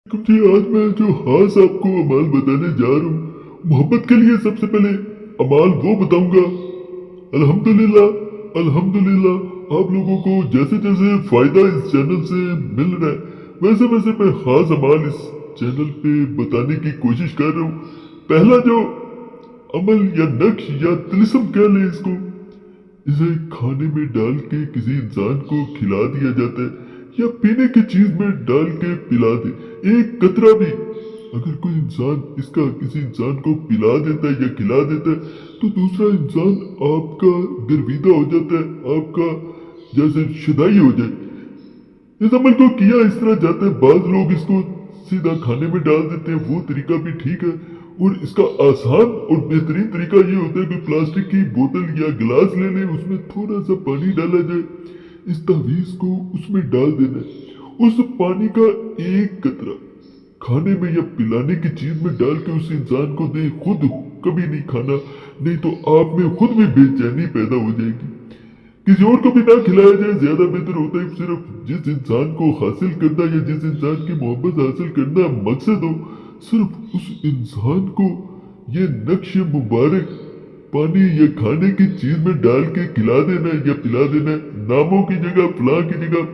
जी आज मैं जो खास आपको अमाल बताने जा रहा हूँ मोहब्बत के लिए सबसे पहले अमाल वो बताऊंगा। अल्हम्दुलिल्लाह अल्हम्दुलिल्लाह आप लोगों को जैसे जैसे फायदा इस चैनल से मिल रहा है वैसे वैसे मैं खास अमाल इस चैनल पे बताने की कोशिश कर रहा हूँ। पहला जो अमल या नक्श या तिलिस्म कह लें इसको, इसे खाने में डाल के किसी इंसान को खिला दिया जाता है या पीने की चीज में डाल के पिला दे। एक कतरा भी अगर कोई इंसान इसका किसी इंसान को पिला देता है या खिला देता है तो दूसरा इंसान आपका गर्विदा हो जाता है, आपका जैसे शुदाई हो जाए। इस अमल को किया इस तरह जाता है, बाज लोग इसको सीधा खाने में डाल देते हैं, वो तरीका भी ठीक है। और इसका आसान और बेहतरीन तरीका ये होता है कि प्लास्टिक की बोतल या गिलास ले लें, उसमें थोड़ा सा पानी डाला जाए, इस तावीज को उसमें डाल देना है। उस पानी का एक कतरा खाने में या पिलाने की चीज में डाल के उस इंसान को दे, खुद कभी नहीं खाना, नहीं तो आप में खुद भी बेचैनी पैदा हो जाएगी। किसी और को भी ना खिलाया जाए, ज्यादा बेहतर होता है। सिर्फ जिस इंसान को हासिल करना या जिस इंसान की मोहब्बत हासिल करना मकसद हो, सिर्फ उस इंसान को ये नक्श मुबारक पानी या खाने की चीज में डाल के खिला देना या पिला देना। नामों की जगह फलां की जगह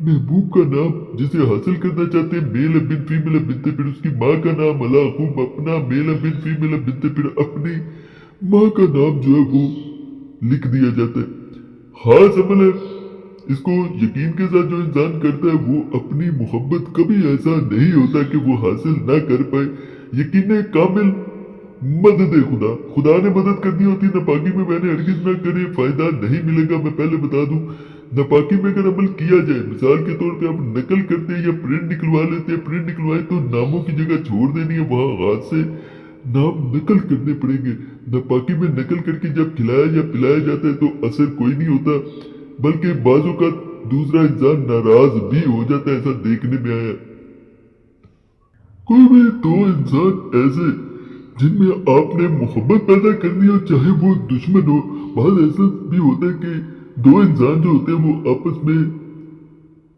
महबूब का नाम जिसे हासिल करना चाहते हैं, मेल बिन फीमेल बिनते फिर उसकी माँ का नाम अला खूब अपना, मेल बिन फीमेल बिनते फिर अपनी माँ का नाम जो है वो लिख दिया जाता है। खास अमल है, इसको यकीन के साथ जो इंसान करता है वो अपनी मोहब्बत कभी ऐसा नहीं होता कि वो हासिल ना कर पाए। यकीन कामिल मदद खुदा, खुदा ने मदद करनी होती है। नापाकी में मैंने हरगिज ना करे, फायदा नहीं मिलेगा। मैं पहले बता दूं, नापाकी में अगर अमल किया जाए, मिसाल के तौर पे आप नकल करते हैं या प्रिंट निकलवा लेते हैं, प्रिंट निकलवाए तो नामों की जगह छोड़ देनी है, वहां हाथ से नाम नकल करने पड़ेंगे। नापाकी में नकल करके जब खिलाया या पिलाया जाता है तो असर कोई नहीं होता, बल्कि बाजू का दूसरा इंसान नाराज भी हो जाता है। ऐसा देखने में आया। कोई भी दो इंसान ऐसे जिनमें आपने मोहब्बत पैदा करनी हो, चाहे वो दुश्मन हो। बहुत ऐसा भी होता है कि दो इंसान जो होते हैं वो आपस में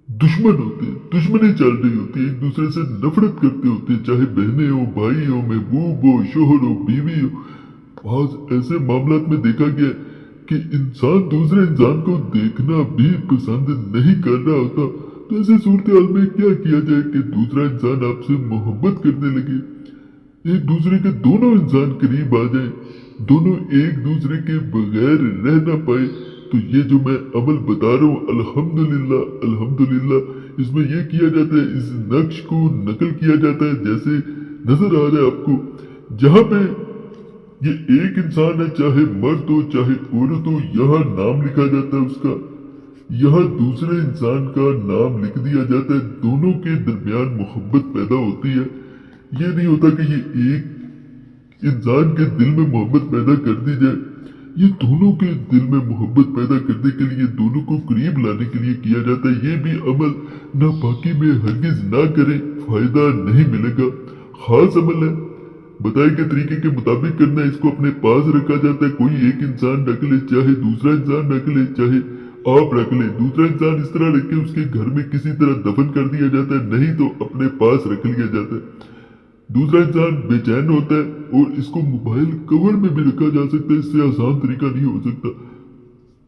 दुश्मन होते हैं, दुश्मनी चल रही होती है, एक दूसरे से नफरत करते होते हैं, चाहे बहनें हो, भाई हो, महबूब हो, शोहर हो, बीवी हो। बहुत ऐसे मामलात में देखा गया कि इंसान दूसरे इंसान को देखना भी पसंद नहीं कर रहा होता। तो ऐसे सूरत हाल में क्या किया जाए कि दूसरा इंसान आपसे मोहब्बत करने लगे, एक दूसरे के दोनों इंसान करीब आ जाए, दोनों एक दूसरे के बगैर रह ना पाए। तो ये जो मैं अमल बता रहा हूँ, अल्हम्दुलिल्लाह अल्हम्दुलिल्लाह, इसमें यह किया जाता है, इस नक्श को नकल किया जाता है जैसे नजर आ रहा है आपको। जहां पे ये एक इंसान है, चाहे मर्द हो चाहे औरत हो, यहाँ नाम लिखा जाता है उसका, यहाँ दूसरे इंसान का नाम लिख दिया जाता है। दोनों के दरमियान मोहब्बत पैदा होती है। ये नहीं होता कि ये एक इंसान के दिल में मोहब्बत पैदा कर दी जाए, ये दोनों के दिल में मोहब्बत पैदा करने के लिए, दोनों को करीब लाने के लिए किया जाता है। ये भी अमल नापाकी में हरगिज ना करें, फायदा नहीं मिलेगा। खास अमल है, बताए गए तरीके के मुताबिक करना। इसको अपने पास रखा जाता है, कोई एक इंसान रख ले, चाहे दूसरा इंसान रख ले, चाहे आप रख ले। दूसरा इंसान इस तरह रख के उसके घर में किसी तरह दफन कर दिया जाता है, नहीं तो अपने पास रख लिया जाता है। दूसरा इंसान बेचैन होता है और इसको मोबाइल कवर में भी रखा जा सकता है, इससे आसान तरीका नहीं हो सकता।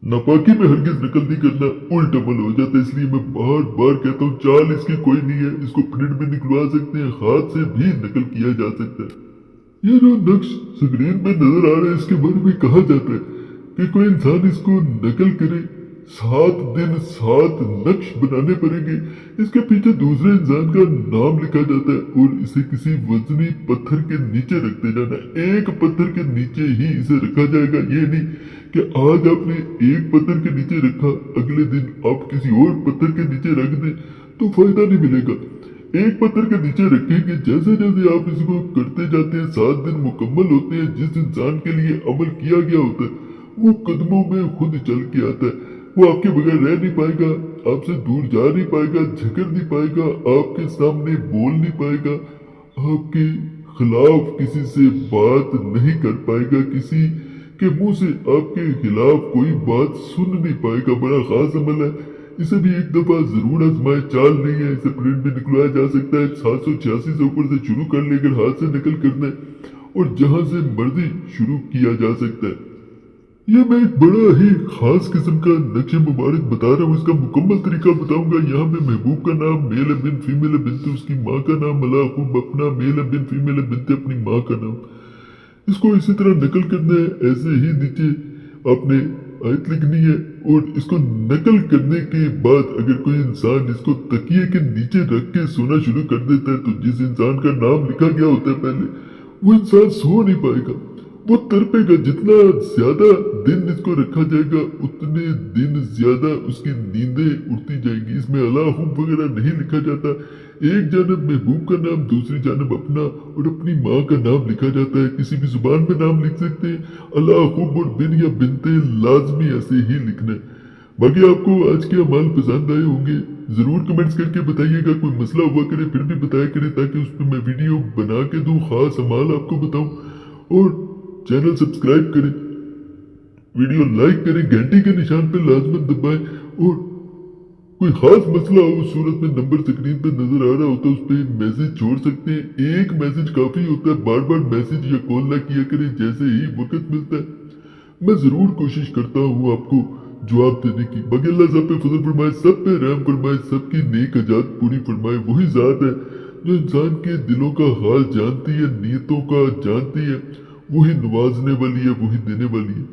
नापाकी में हरगिज नकल नहीं करना, उल्ट अमल हो जाता है। इसलिए मैं बार बार कहता हूँ, चाल इसकी कोई नहीं है, इसको प्रिंट में निकलवा सकते हैं, हाथ से भी नकल किया जा सकता है। ये जो नक्श स्क्रीन में नजर आ रहा है, इसके बारे में कहा जाता है कि कोई इंसान इसको नकल करे, 7 दिन 7 नक्श बनाने पड़ेंगे। इसके पीछे दूसरे इंसान का नाम लिखा जाता है और इसे किसी वजनी पत्थर के नीचे रखते जाना है। एक पत्थर के नीचे ही इसे रखा जाएगा। ये नहीं कि आज आपने एक पत्थर के नीचे रखा, अगले दिन आप किसी और पत्थर के नीचे रख दें तो फायदा नहीं मिलेगा। एक पत्थर के नीचे रखेंगे, जैसे जैसे आप इसको करते जाते हैं, 7 दिन मुकम्मल होते हैं। जिस इंसान के लिए अमल किया गया होता है वो कदमों में खुद चल के आता है। वो आपके बगैर रह नहीं पाएगा, आपसे दूर जा नहीं पाएगा, झगड़ नहीं पाएगा, आपके सामने बोल नहीं पाएगा, आपके खिलाफ किसी से बात नहीं कर पाएगा, किसी के मुंह से आपके खिलाफ कोई बात सुन नहीं पाएगा। बड़ा खास अमल है। इसे भी एक दफा जरूर आजमाए। चाल नहीं है, इसे प्रिंट में निकलवाया जा सकता है। 786 से ऊपर से शुरू कर ले, अगर हाथ से नकल करना है, और जहां से मर्जी शुरू किया जा सकता है। ये मैं एक बड़ा ही खास किस्म का नक्शे मुबारक बता रहा हूँ। इसका मुकम्मल तरीका बताऊंगा। यहाँ पे महबूब का नाम मेल है, बिन फीमेल है, बिनते उसकी माँ का नाम, मलाखूब अपना मेल है, बिन फीमेल है, बिनते अपनी माँ का नाम। इसको इसी तरह नकल करना है। ऐसे ही नीचे आपने आयत लिखनी है, और इसको नकल करने के बाद अगर कोई इंसान इसको तकिए के नीचे रख के सोना शुरू कर देता है, तो जिस इंसान का नाम लिखा गया होता है पहले, वो इंसान सो नहीं पाएगा, वो तड़पेगा। जितना ज्यादा दिन इसको रखा जाएगा, उतने दिन ज्यादा उसकी नींदें उड़ती जाएंगी। इसमें अल्लाह वगैरह नहीं लिखा जाता। एक जानब महबूब का नाम, दूसरी जानब अपना और अपनी माँ का नाम लिखा जाता है। किसी भी जुबान में नाम लिख सकते हैं। अल्लाह और बिन या बिनते लाजमी ऐसे ही लिखना है। बाकी आपको आज के अमाल पसंद आए होंगे, जरूर कमेंट्स करके बताइएगा। कोई मसला हुआ करे फिर भी बताया करे, ताकि उस पर मैं वीडियो बना के दूं, खास अमाल आपको बताऊं। और चैनल सब्सक्राइब करें, वीडियो लाइक करें, घंटी के निशान पे लाजमन दबाएं। और कोई खास मसला हो उस सूरत में नंबर स्क्रीन पे नजर आ रहा होता है, उस पर मैसेज छोड़ सकते हैं। एक मैसेज काफी होता है, बार बार मैसेज या कॉल ना किया करें। जैसे ही वक्त मिलता है मैं जरूर कोशिश करता हूँ आपको जवाब देने की। बाकी अल्लाह सब पे फजल फरमाए, सब पे रहम फरमाए, सबकी नेक हजात पूरी फरमाए। वही जात है जो इंसान के दिलों का हाल जानती है, नीयतों का जानती है, वही नवाजने वाली है, वही देने वाली है।